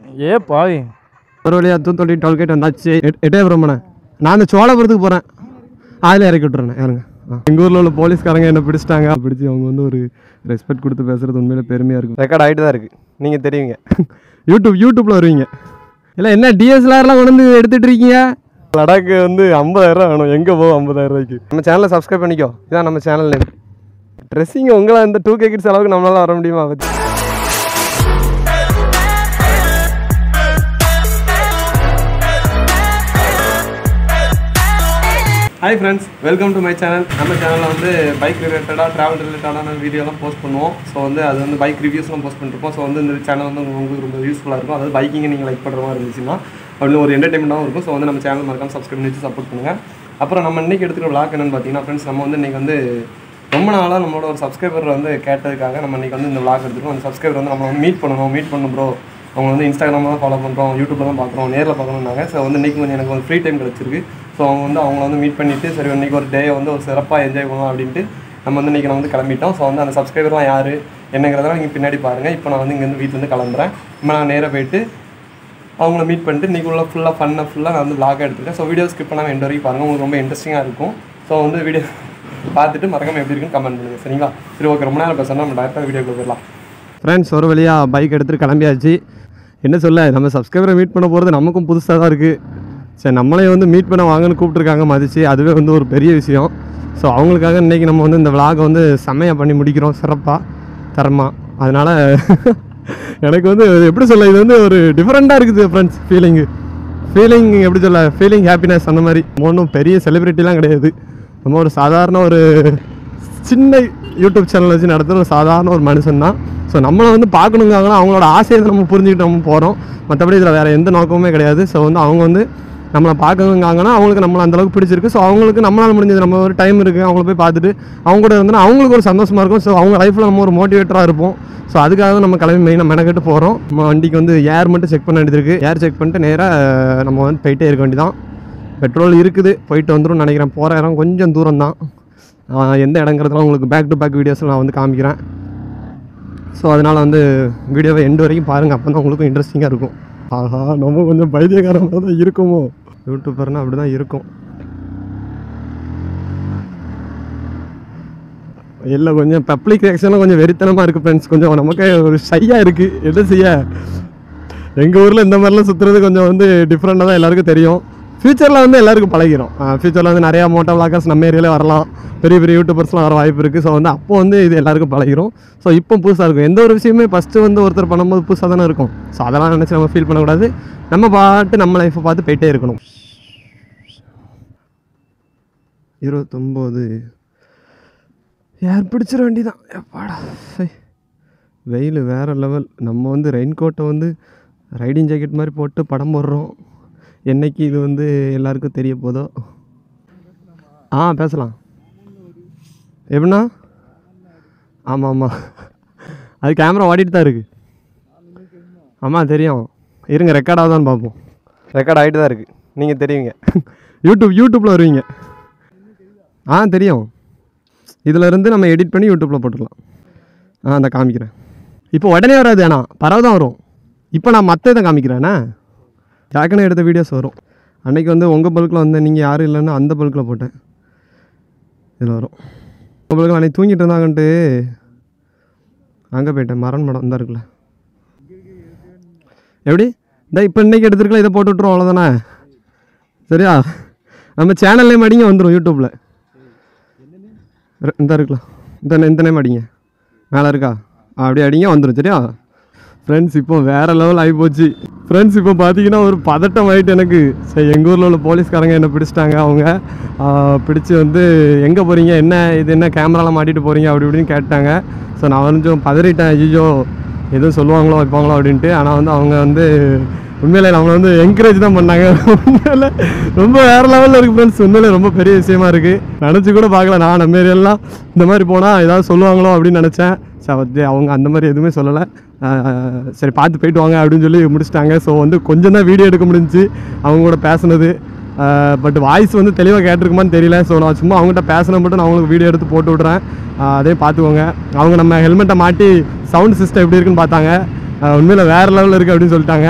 ஏ பாய் ஒரு வழியாக தூத்துக்குடி டோல்கேட் வந்தாச்சு. எட்டயபுரம்ண்ணே. நான் அந்த சோழபுரத்துக்கு போகிறேன். அதில் இறக்கி விட்டுறேன். யாருங்க எங்கள் ஊரில் உள்ள போலீஸ்காரங்க என்ன பிடிச்சிட்டாங்க. பிடிச்சி அவங்க வந்து ஒரு ரெஸ்பெக்ட் கொடுத்து பேசுகிறது உண்மையிலே பெருமையாக இருக்கும். ரெக்கார்ட் ஆகிட்டு தான் இருக்குது. நீங்கள் தெரியுங்க. யூடியூப்பில் வருவீங்க. இல்லை என்ன டிஎஸ்எல்ஆர்லாம் கொண்டு வந்து எடுத்துகிட்டு இருக்கீங்க. லடாக்கு வந்து 50,000 வேணும். எங்கே போகும் 50,000 ரூபாய்க்கு? நம்ம சேனலை சப்ஸ்கிரைப் பண்ணிக்கோ. இதான் நம்ம சேனல் நேம். ட்ரெஸ்ஸிங் உங்களை அந்த 2K கிட்ஸ் அளவுக்கு நம்மளால வர முடியுமா? Hi friends, welcome to my channel. நம்ம சேனலில் வந்து பைக் ரிலேட்டடாக ட்ராவல் ரிலேட்டடான வீடியோலாம் போஸ்ட் பண்ணுவோம். ஸோ வந்து அது வந்து பைக் ரிவ்யூஸ்லாம் போஸ்ட் பண்ணிருப்போம். ஸோ வந்து இந்த சேனல் வந்து உங்களுக்கு ரொம்ப யூஸ்ஃபுல்லாக இருக்கும். அதாவது பைக்கிங்கை நீங்கள் லைக் பண்ணுற மாதிரி இருந்துச்சுன்னா அப்படின்னு ஒரு என்டர்டைன்மெண்ட்டாகவும் இருக்கும். ஸோ வந்து நம்ம சேனல் மறக்காம சப்ஸ்கிரைப் பண்ணி வச்சு சப்போர்ட் பண்ணுங்கள். அப்புறம் நம்ம இன்றைக்கி எடுத்துக்கிற விளாக் என்னென்னு பார்த்தீங்கன்னா ஃப்ரெண்ட்ஸ், நம்ம வந்து இன்றைக்கி வந்து ரொம்ப நாளாக நம்மளோட ஒரு சப்ஸ்கிரைபர் வந்து கேட்டதுக்காக நம்ம இன்றைக்கி வந்து இந்த விளாக் எடுத்துருக்கோம். அந்த சப்ஸ்கிரைபர் வந்து நம்ம வந்து மீட் பண்ணணும் ப்ரோ. அவங்க வந்து இன்ஸ்டாகிராமில் தான் ஃபாலோ பண்ணுறோம், யூடியூப்பில் தான் பார்க்குறோம், நேரில் பார்க்கணுன்னாங்க. ஸோ வந்து இன்றைக்கி வந்து எனக்கு ஒரு ஃப்ரீ டைம் கிடச்சிருக்கு. ஸோ அவங்கள வந்து மீட் பண்ணிவிட்டு சரி இன்றைக்கி ஒரு டே வந்து ஒரு சிறப்பாக என்ஜாய் பண்ணலாம் அப்படின்ட்டு நம்ம வந்து இன்றைக்கி நான் வந்து கிளம்பிட்டோம். ஸோ வந்து அந்த சப்ஸ்கிரைபர்லாம் யார் என்னங்கிறதெல்லாம் நீங்கள் பின்னாடி பாருங்கள். இப்போ நான் வந்து இங்கேருந்து வீட்டிலேருந்து கிளம்புறேன். இப்போ நான் நேராக போயிட்டு அவங்கள மீட் பண்ணிட்டு இன்றைக்கி உள்ள ஃபுல்லாக நான் வந்து விளாக் எடுத்துருக்கேன். ஸோ வீடியோ ஸ்கிப் பண்ணாமல் எண்ட் வரைக்கும் பாருங்கள், உங்களுக்கு ரொம்ப இன்ட்ரெஸ்டிங்காக இருக்கும். ஸோ வந்து வீடியோ பார்த்துட்டு மறக்காம எப்படி இருக்குன்னு கமெண்ட் பண்ணுங்கள், சரிங்களா? சரி, ஓகே, ரொம்ப நேரம் பேசணும், நம்ம டேரெக்டாக வீடியோக்குள்ள போயிடலாம். ஃப்ரெண்ட்ஸ், ஒரு வழியாக பைக் எடுத்துகிட்டு கிளம்பியாச்சு. என்ன சொல்ல, நம்ம சப்ஸ்கிரைபரை மீட் பண்ண போகிறது நமக்கும் புதுசாக தான் இருக்குது. சரி, நம்மளே வந்து மீட் பண்ண வாங்கன்னு கூப்பிட்ருக்காங்க மதிச்சு, அதுவே வந்து ஒரு பெரிய விஷயம். ஸோ அவங்களுக்காக இன்றைக்கி நம்ம வந்து இந்த விளாகை வந்து செம்மையாக பண்ணி முடிக்கிறோம், சிறப்பாக தரமாக. அதனால் எனக்கு வந்து எப்படி சொல்ல, இது வந்து ஒரு டிஃப்ரெண்ட்டாக இருக்குது ஃப்ரெண்ட்ஸ். ஃபீலிங் எப்படி சொல்ல, ஃபீலிங் ஹாப்பினஸ். அந்த மாதிரி ஒன்றும் பெரிய செலிப்ரிட்டிலாம் கிடையாது. நம்ம ஒரு சாதாரண ஒரு சின்ன யூடியூப் சேனல் வச்சு நடத்துகிற ஒரு சாதாரண ஒரு மனுஷன் தான். ஸோ நம்மளை வந்து பார்க்கணுங்காங்கன்னா அவங்களோட ஆசையை நம்ம புரிஞ்சுக்கிட்டு நம்ம போகிறோம். மற்றபடி இதில் வேறு எந்த நோக்கமுமே கிடையாது. ஸோ வந்து அவங்க வந்து நம்மளை பார்க்கணுங்காங்கன்னா அவங்களுக்கு நம்மளை அந்தளவுக்கு பிடிச்சிருக்கு. ஸோ அவங்களுக்கு நம்மளால் முடிஞ்சது, நம்ம ஒரு டைம் இருக்குது, அவங்கள போய் பார்த்துட்டு அவங்க கூட இருந்தோன்னா அவங்களுக்கு ஒரு சந்தோஷமாக இருக்கும். ஸோ அவங்க லைஃப்பில் நம்ம ஒரு மோட்டிவேட்டராக இருப்போம். ஸோ அதுக்காக தான் நம்ம கிளம்பி மெயினாக மெனக்கெட்டு போகிறோம். நம்ம வண்டிக்கு வந்து ஏர் மட்டும் செக் பண்ண வேண்டியது இருக்குது. ஏர் செக் பண்ணிட்டு நேராக நம்ம வந்து போயிட்டே இருக்க வேண்டியதான். பெட்ரோல் இருக்குது, போயிட்டு வந்துடும் நினைக்கிறேன். போகிற இடம் கொஞ்சம் தூரம் தான். எந்த இடங்கிறதுலாம் உங்களுக்கு பேக் டு பேக் வீடியோஸில் நான் வந்து காமிக்கிறேன். ஸோ அதனால் வந்து வீடியோவை எண்டு வரைக்கும் பாருங்கள், அப்போ தான் உங்களுக்கும் இன்ட்ரெஸ்டிங்காக இருக்கும். ஆஹா, நம்ம கொஞ்சம் பைத்தியக்காரமாக தான் இருக்குமோ, யூடியூபர்னால் அப்படி தான் இருக்கும். இல்லை, கொஞ்சம் பப்ளிக் ரியாக்ஷன்லாம் கொஞ்சம் வெறித்தனமாக இருக்குது ஃப்ரெண்ட்ஸ். கொஞ்சம் நமக்கு ஒரு ஷையாக இருக்குது. என்ன செய்ய, எங்கள் ஊரில் இந்த மாதிரிலாம் சுற்றுறது கொஞ்சம் வந்து டிஃப்ரெண்ட்டாக தான் எல்லாருக்கும் தெரியும். ஃப்யூச்சரில் வந்து எல்லாருக்கும் பழகிறோம். ஃப்யூச்சரில் வந்து நிறையா மோட்டோ விளாகர்ஸ் நம்ம ஏரியாவிலே வரலாம், பெரிய பெரிய யூடியூபர்ஸ்லாம் வர வாய்ப்பு இருக்குது. ஸோ வந்து அப்போ வந்து இது எல்லாருக்கும் பழகிறோம். ஸோ இப்போ புதுசாக இருக்கும். எந்த ஒரு விஷயமே ஃபஸ்ட்டு வந்து ஒருத்தர் பண்ணும்போது புதுசாக தானே இருக்கும். ஸோ அதெல்லாம் நினச்சி நம்ம ஃபீல் பண்ணக்கூடாது. நம்ம பாட்டு நம்ம லைஃப்பை பார்த்து போயிட்டே இருக்கணும். 29 யார் பிடிச்சிட வேண்டி தான். எப்பாடா வெயில் வேறு லெவல். நம்ம வந்து ரெயின் கோட்டை வந்து ரைடிங் ஜாக்கெட் மாதிரி போட்டு படம் போடுறோம். என்னைக்கு இது வந்து எல்லாருக்கும் தெரிய போதோ. பேசலாம் எப்படின்னா. ஆமாம், அது கேமரா ஓடிட்டு தான் இருக்குது. ஆமாம் தெரியும், இருங்க ரெக்கார்ட் ஆகுதான்னு பார்ப்போம். ரெக்கார்ட் ஆகிட்டு தான் இருக்குது, நீங்கள் தெரியுங்க. யூடியூப்பில் வருவீங்க. தெரியும். இதில் இருந்து நம்ம எடிட் பண்ணி யூடியூப்பில் போட்டுடலாம். அந்த காமிக்கிறேன். இப்போ உடனே வராது, ஆனால் பரவாயில்ல தான் வரும். இப்போ நான் மற்ற இதை காமிக்கிறேண்ணே. ஜாக்கனே எடுத்த வீடியோஸ் வரும். அன்றைக்கி வந்து உங்கள் பல்கில் வந்து நீங்கள் யாரும் இல்லைன்னு அந்த பல்கில் போட்டேன். இதில் வரும். உங்கள் பல்கில் அன்றைக்கி தூங்கிட்டு இருந்தாங்கன்ட்டு அங்கே போயிட்டேன். மரண் படம் தான் இருக்குல்ல. எப்படி இந்த இப்போ இன்றைக்கி எடுத்துருக்கலாம், இதை போட்டு விட்ருவோம், அவ்வளோதானே. சரியா? நம்ம சேனல்லேயும் அடிங்க வந்துடும் யூடியூப்பில். இந்த இருக்கலாம், இந்த நேம் அடிங்க, மேலே இருக்கா, அப்படியே அடிங்க வந்துடும். சரியா ஃப்ரெண்ட்ஸ்? இப்போ வேறு லெவல் ஆகிப்போச்சு ஃப்ரெண்ட்ஸ். இப்போ பார்த்தீங்கன்னா ஒரு பதட்டம் ஆகிட்டு எனக்கு. சரி, எங்கள் ஊரில் உள்ள போலீஸ்காரங்க என்னை பிடிச்சிட்டாங்க. அவங்க பிடிச்சி வந்து எங்கே போகிறீங்க, என்ன இது, என்ன கேமராலாம் மாட்டிட்டு போகிறீங்க அப்படி இப்படின்னு கேட்டாங்க. ஸோ நான் கொஞ்சம் பதறிட்டேன். ஐயோ எதுவும் சொல்லுவாங்களோ வைப்பாங்களோ அப்படின்ட்டு. ஆனால் வந்து அவங்க வந்து உண்மையிலே நம்மளை வந்து என்கரேஜ் தான் பண்ணாங்க. உண்மையில ரொம்ப வேறு லெவலில் இருக்குது ஃப்ரெண்ட்ஸ். உண்மையிலே ரொம்ப பெரிய விஷயமா இருக்குது. நினச்சி கூட பார்க்கல. நான் நம்ம ஏரியெல்லாம் இந்த மாதிரி போனால் ஏதாவது சொல்லுவாங்களோ அப்படின்னு நினச்சேன். சரி, அவங்க அந்த மாதிரி எதுவுமே சொல்லலை. சரி பார்த்து போயிட்டு வாங்க அப்படின்னு சொல்லி முடிச்சிட்டாங்க. ஸோ வந்து கொஞ்சம் தான் வீடியோ எடுக்க முடிஞ்சிச்சு அவங்க கூட பேசுனது. பட் வாய்ஸ் வந்து தெளிவாக கேட்டிருக்குமான்னு தெரியல. ஸோ நான் சும்மா அவங்ககிட்ட பேசின மட்டும் நான் அவங்களுக்கு வீடியோ எடுத்து போட்டு விட்றேன். அதே பார்த்துக்கோங்க. அவங்க நம்ம ஹெல்மெட்டை மாட்டி சவுண்ட் சிஸ்டம் எப்படி இருக்குன்னு பார்த்தாங்க. உண்மையில் வேறு லெவலில் இருக்குது அப்படின்னு சொல்லிட்டாங்க.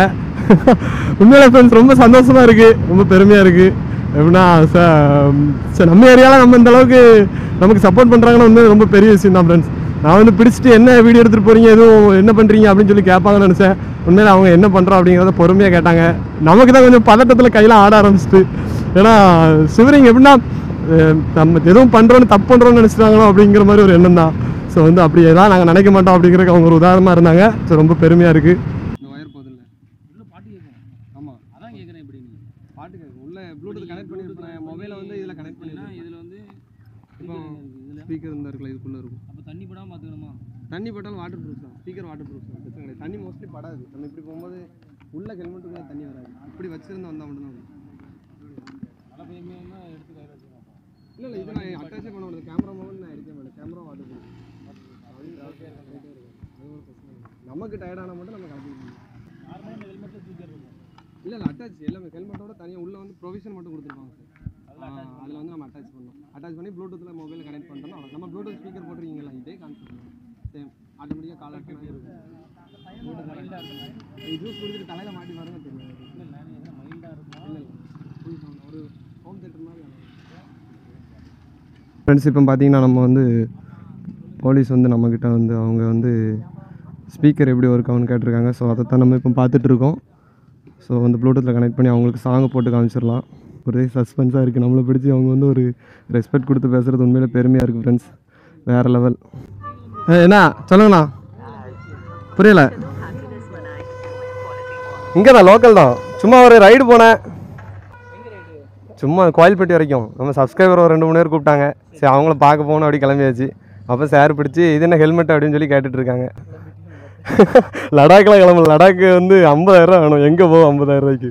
உண்மையில ஃப்ரெண்ட்ஸ் ரொம்ப சந்தோஷமாக இருக்குது, ரொம்ப பெருமையாக இருக்குது. எப்படின்னா சார் நம்ம ஏரியாவில் நம்ம இந்த அளவுக்கு நமக்கு சப்போர்ட் பண்ணுறாங்கன்னா உண்மையில ரொம்ப பெரிய விஷயம் தான் ஃப்ரெண்ட்ஸ். நான் வந்து பிடிச்சிட்டு என்ன வீடியோ எடுத்துகிட்டு போகிறீங்க, எதுவும் என்ன பண்ணுறீங்க அப்படின்னு சொல்லி கேட்பாங்கன்னு நினச்சேன். உண்மையில் அவங்க என்ன பண்ணுறோம் அப்படிங்கிறத பொறுமையாக கேட்டாங்க. நமக்கு தான் கொஞ்சம் பதட்டத்தில் கையெல்லாம் ஆட ஆரம்பிச்சிட்டு. ஏன்னா சிவரிங் எப்படின்னா நம்ம எதுவும் பண்ணுறோன்னு தப்பு பண்ணுறோன்னு நினச்சிட்டாங்களோ அப்படிங்கிற மாதிரி ஒரு எண்ணம் தான். ஸோ வந்து அப்படி எதாவது நாங்கள் நினைக்க மாட்டோம் அப்படிங்கிறதுக்கு அவங்க ஒரு உதாரணமாக இருந்தாங்க. ஸோ ரொம்ப பெருமையாக இருக்குது. இந்த ஒயர் போதில்ல உள்ள பாட்டு கேட்கும். ஆமாம், அதான் கேட்குறேன். இப்படி பாட்டு கேட்கும். உள்ள ப்ளூடூத் கனெக்ட் பண்ணியிருப்பேன். மொபைலை வந்து இதில் கனெக்ட் பண்ணிடலாம். இதில் வந்து இப்போ ஸ்பீக்கர் இருந்தால் இருக்குல்ல, இதுக்குள்ளே இருக்கும். அப்போ தண்ணி படாமல் பார்த்துக்கணுமா? தண்ணி பட்டாலும் வாட்டர் ப்ரூஃப் தான். ஸ்பீக்கர் வாட்டர் ப்ரூஃப் தான், பிரச்சனை கிடையாது. தண்ணி மோஸ்ட்லி படாது. நம்ம இப்படி போகும்போது உள்ள ஹெல்மெட்டுக்குள்ளே தண்ணி வராது. இப்படி வச்சுருந்து வந்தால் மட்டும்தான் வரும். மழை பெய்யுமே எடுத்து கையில் வச்சுக்கலாம். இல்லை இது நான் அட்டாச்சே பண்ண முடியாது. கேமரா மொபைல் நான் எடுக்க மாட்டேன். Camera water proof. நமக்கு டயர்டான மட்டும் நம்ம கலந்துக்கணும். இல்லை அட்டாச் எல்லாமே ஹெல்மெட்டோட தனியாக உள்ளே வந்து ப்ரொவிஷன் மட்டும் கொடுத்துருப்பாங்க சார். அதில் வந்து நம்ம அட்டாச் பண்ணணும். அட்டாச் பண்ணி ப்ளூடூத்தில் மொபைலில் கனெக்ட் பண்ணிட்டோம்னா அவ்வளோ. நம்ம ப்ளூடூத் ஸ்பீக்கர் போட்டிருக்கீங்களா, இதே கான்செப்ட் சேம். ஆட்டோமேட்டிக்காக கால் அட்டன் இருக்கும். ஜூஸ் குடிச்சிட்டு தலையில் மாட்டி பாருங்க தெரியும். இல்லை ஒரு ஹோம் தேட்டர் மாதிரி. ஃப்ரெண்ட்ஸ் இப்போ பார்த்தீங்கன்னா நம்ம வந்து போலீஸ் வந்து நம்மக்கிட்ட வந்து அவங்க வந்து ஸ்பீக்கர் எப்படி ஒர்க் ஆகுன்னு கேட்டிருக்காங்க. ஸோ அதை தான் நம்ம இப்போ பார்த்துட்ருக்கோம். ஸோ வந்து ப்ளூடூத்தில் கனெக்ட் பண்ணி அவங்களுக்கு சாங்கை போட்டு காமிச்சிடலாம். ஒரே சஸ்பென்ஸாக இருக்குது. நம்மளை பிடிச்சி அவங்க வந்து ஒரு ரெஸ்பெக்ட் கொடுத்து பேசுகிறது உண்மையிலே பெருமையாக இருக்குது ஃப்ரெண்ட்ஸ். வேறு லெவல். என்ன சொல்லுங்கண்ணா, புரியலை. இங்கே தான் லோக்கல் தான். சும்மா ஒரு ரைடு போனேன், சும்மா கோயில்பட்டி வரைக்கும். நம்ம சப்ஸ்கிரைபர் ஒரு 2-3 பேர் கூப்பிட்டாங்க. சரி அவங்கள பார்க்க போகணும் அப்படி கிளம்பியாச்சு. அப்போ சேர் பிடிச்சி இது என்ன ஹெல்மெட் அப்படின்னு சொல்லி கேட்டுட்ருக்காங்க. லடாக்கெலாம் கிளம்பல. லடாக்கு வந்து 50,000 வேணும். எங்கே போகும் 50,000 ரூபாய்க்கு?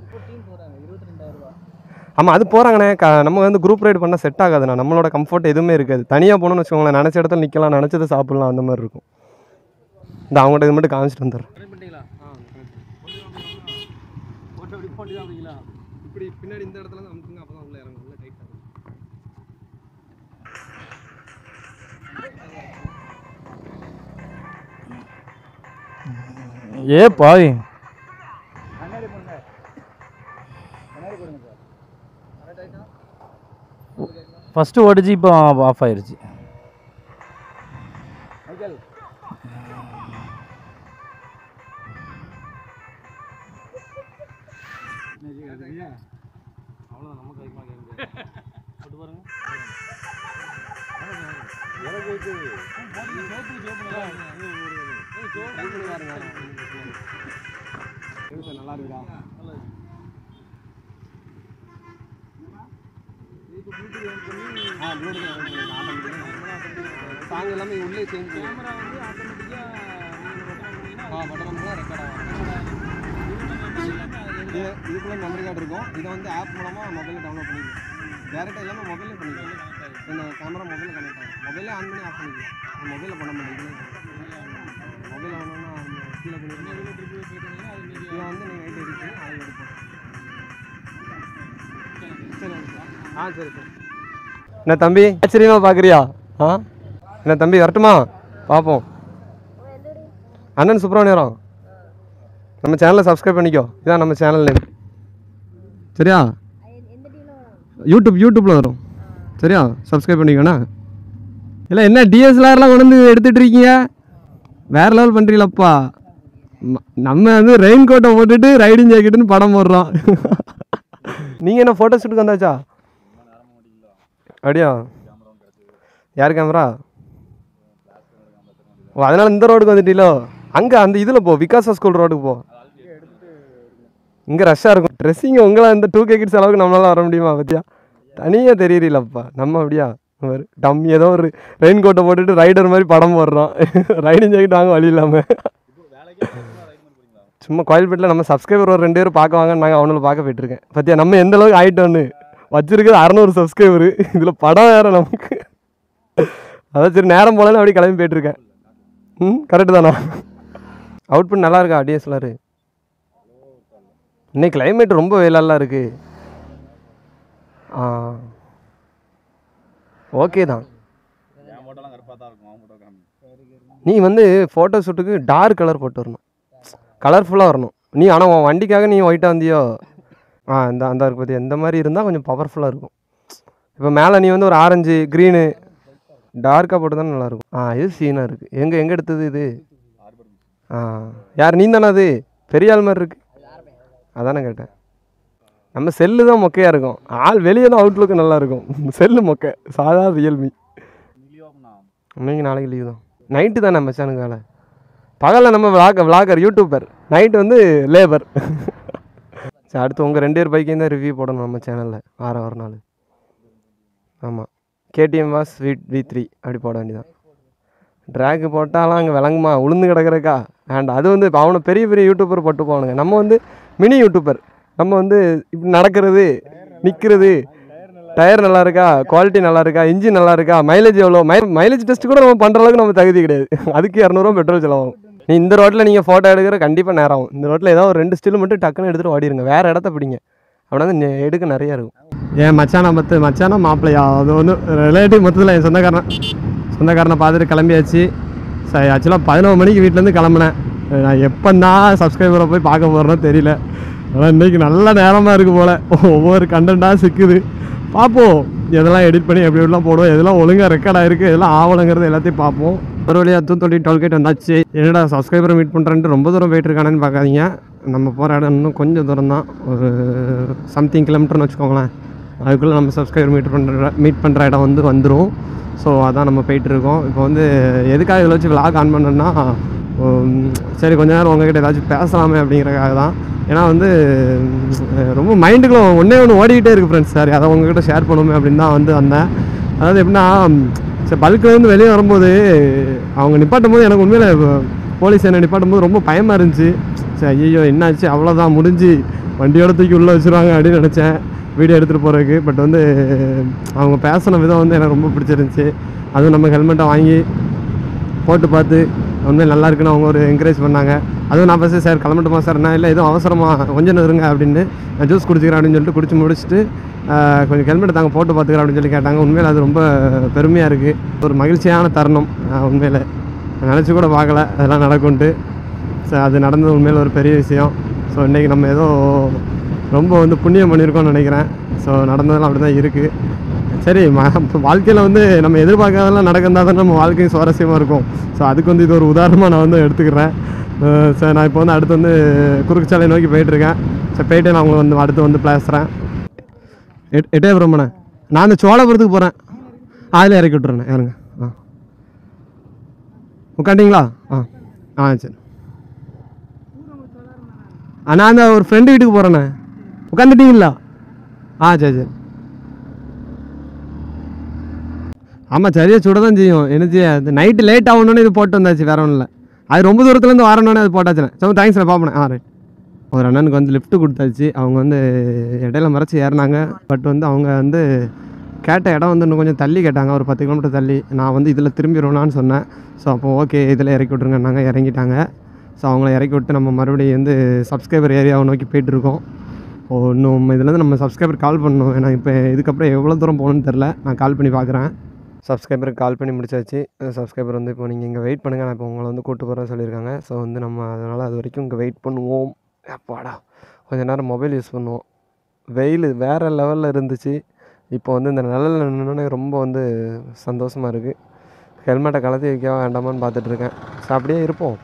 ஆமாம் அது போகிறாங்கண்ணே. நம்ம வந்து குரூப் ரைடு பண்ணால் செட் ஆகாதுண்ணா. நம்மளோட கம்ஃபர்ட் எதுவுமே இருக்காது. தனியாக போகணுன்னு வச்சுக்கோங்களேன், நினச்ச இடத்துல நிற்கலாம், நினச்சதை சாப்பிட்லாம், அந்த மாதிரி இருக்கும். இந்த அவங்கள்ட்ட இது மட்டும் காமிச்சிட்டு வந்துடுறேன். இப்படி பின்னாடி இந்த இடத்துல தான் அமுக்குங்க, அப்போ தான் உள்ளே இறங்கும். உள்ள டைட்டாக ஏ பாய் ஃபஸ்ட்டு ஓடிச்சு, இப்போ ஆஃப் ஆயிடுச்சு. அவ்வளோ நமக்கு அதிகமாக போட்டு பாருங்க. நல்லா இருக்குதா? சாங் எல்லாமே உள்ளே சேஞ்ச் கேமரா வந்து ஆட்டோமேட்டிக்காக பட்டன் ரெக்கார்ட் ஆகும். இதுக்குள்ளே மெமரி கார்டு இருக்கும். இதை வந்து ஆப் மூலமாக மொபைலில் டவுன்லோட் பண்ணிக்கலாம். டேரெக்டாக எல்லாமே மொபைலே பண்ணிக்கலாம். இந்த கேமரா மொபைலில் கனெக்ட் ஆகும். மொபைலே ஆன் பண்ணி ஆஃப் பண்ணிக்கலாம். மொபைலில் பண்ண மாட்டேங்குது. மொபைல் ஆனோன்னா கீழே பண்ணிடுங்க. இதை வந்து நீங்கள் நைட் எடுத்து அதை எடுப்போம். சரி சரி சார். என்ன தம்பி ஆச்சரியமாக பார்க்குறியா? என்ன தம்பி வரட்டுமா? பார்ப்போம். அண்ணன் சுப்ரமணியம், நம்ம சேனலை சப்ஸ்கிரைப் பண்ணிக்கோ. இதான் நம்ம சேனல் நேம். சரியா? யூடியூப்பில் வரும். சரியா? சப்ஸ்கிரைப் பண்ணிக்கோண்ணா. இல்லை என்ன டிஎஸ்எல்ஆர்லாம் கொண்டு வந்து எடுத்துகிட்டு இருக்கீங்க, வேறு லெவல் பண்ணுறீங்களப்பா. நம்ம வந்து ரெயின் கோட்டை போட்டுட்டு ரைடிங் ஜாக்கெட்டுன்னு படம் போடுறோம். நீங்கள் என்ன ஃபோட்டோ ஷூட்டுக்கு வந்தாச்சா? அப்படியா? யார் கேமரா? ஓ அதனால் இந்த ரோடுக்கு வந்துட்டீங்களோ? அங்கே அந்த இதில் போ, விகாசா ஸ்கூல் ரோடுக்கு போ. இங்கே ரஷ்ஷாக இருக்கும். ட்ரெஸ்ஸிங் உங்களை இந்த 2K கிட்ஸ் அளவுக்கு நம்மளால வர முடியுமா? பற்றியா தனியாக தெரியலப்பா. நம்ம அப்படியா டம் ஏதோ ஒரு ரெயின் கோட்டை போட்டுட்டு ரைடர் மாதிரி படம் போடுறோம். ரைடிங் ஜாக்கெட் வாங்க வழி இல்லாமல். சும்மா கோயில்பேட்டில் நம்ம சப்ஸ்கிரைபர் ஒரு 2 பேர் பார்க்க வாங்க, நாங்கள் அவனுங்களை பார்க்க போயிட்டுருக்கேன். பற்றியா நம்ம எந்த அளவுக்கு ஆகிட்டோன்னு. வச்சுருக்குது 600 சப்ஸ்கிரைபரு. இதில் படம் வேறு நமக்கு. அதான் சரி நேரம் போலன்னு அப்படி கிளம்பி போயிட்டுருக்கேன். கரெக்டு தானா? அவுட்புட் நல்லா இருக்கா டிஎஸ்எல்ஆர்? இன்னைக்கு கிளைமேட் ரொம்ப வெயிலெல்லாம் இருக்குது. ஓகே தான். நீ வந்து ஃபோட்டோ ஷூட்டுக்கு டார்க் கலர் போட்டு வரணும். கலர்ஃபுல்லாக வரணும். நீ ஆனால் உன் வண்டிக்காக நீ ஒயிட்டாக வந்தியோ அந்த இருக்கு பற்றி எந்த மாதிரி இருந்தால் கொஞ்சம் பவர்ஃபுல்லாக இருக்கும். இப்போ மேலே நீ வந்து ஒரு ஆரஞ்சு க்ரீனு டார்க்காக போட்டு தானே நல்லாயிருக்கும். இது சீனாக இருக்குது. எங்கே எடுத்தது இது? யார் நீ தானே? அது பெரிய ஆள் மாதிரி இருக்குது. அதானே கேட்டேன். நம்ம செல்லு தான் மொக்கையாக இருக்கும். ஆள் வெளியே தான் அவுட்லுக்கு நல்லாயிருக்கும். செல்லு மொக்கை. சாதா ரியல்மி. இன்னைக்கு நாளைக்கு லீவ் தான். நைட்டு தான் நம்ம சேனலுக்கு வேலை. பகலில் நம்ம விளாகர் யூடியூபர், நைட்டு வந்து லேபர். சரி, அடுத்து உங்கள் 2 பேர் பைக்கையும் தான் ரிவ்யூ போடணும் நம்ம சேனலில் வார நாள். ஆமாம், கேடிஎம் வாஸ் V3 அப்படி போட வேண்டியதான். ட்ராக்கு போட்டாலாம் அங்கே விளங்குமா? உளுந்து கிடக்கிறக்கா அண்ட் அது வந்து இப்போ அவனை பெரிய யூடியூபர் போட்டு போவானுங்க. நம்ம வந்து மினி யூடியூபர். நம்ம வந்து இப்படி நடக்கிறது, நிற்கிறது, டயர் நல்லா இருக்கா, குவாலிட்டி நல்லா இருக்கா, இன்ஜின் நல்லா இருக்கா, மைலேஜ் எவ்வளோ, மைலேஜ் டெஸ்ட் கூட நம்ம பண்ணுற அளவுக்கு நம்ம தகுதி கிடையாது. அதுக்கு 200 பெட்ரோல் செலவாகும். நீ இந்த ரோட்டில் நீங்கள் ஃபோட்டோ எடுக்கிற கண்டிப்பாக நேரம் ஆகும். இந்த ரோட்டில் ஏதாவது ஒரு 2 ஸ்டில் மட்டும் டக்குன்னு எடுத்துகிட்டு ஓடிடுங்க. வேறு இடத்த பிடிங்க. அப்படின்னா வந்து எடுக்க நிறையா இருக்கும். ஏன் மச்சானா மாப்பிள்ளையா? அது வந்து ரிலேட்டிவ் மொத்தத்தில் என் சொந்தக்காரனை பார்த்துட்டு கிளம்பியாச்சு. சரி, ஆக்சுவலாக 11 மணிக்கு வீட்டிலேருந்து கிளம்புனேன். நான் எப்போதான் சப்ஸ்கிரைபரை போய் பார்க்க போகிறேன்னு தெரியல. ஆனால் இன்றைக்கி நல்ல நேரமாக இருக்குது போல். ஒவ்வொரு கண்டென்ட்டாக சிக்குது. பார்ப்போம் எதெல்லாம் எடிட் பண்ணி எப்படி எப்படிலாம் போடுவோம், எதெல்லாம் ஒழுங்காக ரெக்கார்ட் ஆகிருக்கு, எதெல்லாம் ஆவலங்கிறது எல்லாத்தையும் பார்ப்போம். ஒரு வழியாக தூத்துக்குடி டோல்கேட் வந்தாச்சு. என்னடா சப்ஸ்கிரைபரை மீட் பண்ணுறேன்ட்டு ரொம்ப தூரம் போயிட்டுருக்கானேன்னு பார்க்காதீங்க. நம்ம போகிற இடம் இன்னும் கொஞ்சம் தூரம் தான். ஒரு சம்திங் கிலோமீட்டர்னு வச்சுக்கோங்களேன். அதுக்குள்ளே நம்ம சப்ஸ்கிரைபர் மீட் பண்ணுற இடம் வந்து வந்துடும். ஸோ அதான் நம்ம போயிட்டுருக்கோம். இப்போ வந்து எதுக்காக இதில் வச்சு விளாக் ஆன் பண்ணோன்னா, சரி கொஞ்ச நேரம் உங்ககிட்ட ஏதாச்சும் பேசலாமே அப்படிங்கிறக்காக தான். ஏன்னா வந்து ரொம்ப மைண்டுக்குள்ள ஒன்று ஓடிக்கிட்டே இருக்குது ஃப்ரெண்ட்ஸ். சரி, அதை உங்ககிட்ட ஷேர் பண்ணுவோமே அப்படின்னு தான் வந்து வந்தேன். அதாவது எப்படின்னா, சரி பல்க்லேருந்து வெளியே வரும்போது அவங்க நிப்பாட்டும் போது எனக்கு உண்மையில் போலீஸ் என்னை நிப்பாட்டும் போது ரொம்ப பயமாக இருந்துச்சு. சரி ஐயோ என்னாச்சு, அவ்வளோதான் முடிஞ்சு வண்டியோட தூக்கி உள்ளே வச்சுருவாங்க அப்படின்னு நினச்சேன் வீடியோ எடுத்துகிட்டு போகிறதுக்கு. பட் வந்து அவங்க பேசின விதம் வந்து எனக்கு ரொம்ப பிடிச்சிருந்துச்சி. அதுவும் நம்ம ஹெல்மெட்டை வாங்கி போட்டு பார்த்து உண்மையில் நல்லா இருக்குன்னு அவங்க ஒரு என்கரேஜ் பண்ணாங்க. அதுவும் நான் ஃபஸ்ட்டு சார் கிளம்பட்டுமா சார், நான் இல்லை எதுவும் அவசரமாக கொஞ்சம் இருங்க அப்படின்னு, நான் ஜூஸ் குடிச்சிக்கிறேன் அப்படின்னு சொல்லிட்டு குடிச்சு முடிச்சுட்டு கொஞ்சம் ஹெல்மெட் தாங்க போட்டு பார்த்துக்கிறேன் அப்படின்னு சொல்லி கேட்டாங்க. உண்மையில் அது ரொம்ப பெருமையாக இருக்குது. ஒரு மகிழ்ச்சியான தருணம். உண்மையில் நினச்சி கூட பார்க்கல அதெல்லாம் நடக்கும்ட்டு. ஸோ அது நடந்தது உண்மையில் ஒரு பெரிய விஷயம். ஸோ இன்றைக்கி நம்ம ஏதோ ரொம்ப வந்து புண்ணியம் பண்ணியிருக்கோம்னு நினைக்கிறேன். ஸோ நடந்ததெல்லாம் அப்படி தான் இருக்குது. சரி, வாழ்க்கையில் வந்து நம்ம எதிர்பார்க்காதெல்லாம் நடக்கிறதா தான் நம்ம வாழ்க்கையும் சுவாரஸ்யமாக இருக்கும். ஸோ அதுக்கு வந்து இது ஒரு உதாரணமாக நான் வந்து எடுத்துக்கிறேன். சார் நான் இப்போ வந்து அடுத்து வந்து குறுக்கு சாலை நோக்கி போயிட்டுருக்கேன். சரி போயிட்டு நான் உங்களுக்கு வந்து அடுத்து வந்து பேசுகிறேன். எட்டயபுரம்ண்ணே, நான் அந்த சோழபுரத்துக்கு போகிறேன். அதில் இறக்கி விட்டுறேண்ணே. யாருங்க? உட்காண்டிங்களா? சரி. நான் அந்த ஒரு ஃப்ரெண்டு வீட்டுக்கு போகிறேண்ணே. உட்காந்துட்டீங்களா? சரி. ஆமாம், சரியாக சுட தான் செய்யும். என்ன செய்ய, அது நைட்டு லேட் ஆகணுன்னு இது போட்டு வந்தாச்சு, வேறு ஒன்றும் இல்லை. அது ரொம்ப தூரத்துலேருந்து வரணுன்னு அது போட்டாச்சுண்ணே. ஸோ தேங்க்ஸ்ண்ணே, பார்ப்பேன். ரைட். ஒரு அண்ணனுக்கு வந்து லிஃப்ட்டு கொடுத்தாச்சு. அவங்க வந்து இடையில மறைச்சி ஏறினாங்க. பட் வந்து அவங்க வந்து கேட்ட இடம் வந்து இன்னும் கொஞ்சம் தள்ளி கேட்டாங்க, ஒரு 10 கிலோமீட்டர் தள்ளி. நான் வந்து இதில் திரும்பிடுவேனான்னு சொன்னேன். ஸோ அப்போ ஓகே இதில் இறக்கி விட்ருங்கன்னாங்க. இறங்கிட்டாங்க. ஸோ அவங்கள இறக்கி விட்டு நம்ம மறுபடியும் வந்து சப்ஸ்கிரைபர் ஏரியாவை நோக்கி போயிட்டுருக்கோம். இன்னும் இதுலேருந்து நம்ம சப்ஸ்கிரைபர் கால் பண்ணணும். ஏன்னா இப்போ இதுக்கப்புறம் எவ்வளோ தூரம் போகணுன்னு தெரில. நான் கால் பண்ணி பார்க்குறேன். சப்ஸ்கிரைபருக்கு கால் பண்ணி முடிச்சாச்சு. சப்ஸ்கிரைபர் வந்து இப்போ நீங்கள் இங்கே வெயிட் பண்ணுங்கள், நான் இப்போ உங்களை வந்து கூப்பிட்டு போகிறேன்னு சொல்லியிருக்காங்க. ஸோ வந்து நம்ம அதனால் அது வரைக்கும் இங்கே வெயிட் பண்ணுவோம். அப்பாடா, கொஞ்சம் நேரம் மொபைல் யூஸ் பண்ணுவோம். வெயில் வேறு லெவலில் இருந்துச்சு. இப்போ வந்து இந்த நிழலில் நின்னோடனே ரொம்ப வந்து சந்தோஷமாக இருக்குது. ஹெல்மெட்டை கலத்தி வைக்க வேண்டாமான்னு பார்த்துட்ருக்கேன். ஸோ அப்படியே இருப்போம்.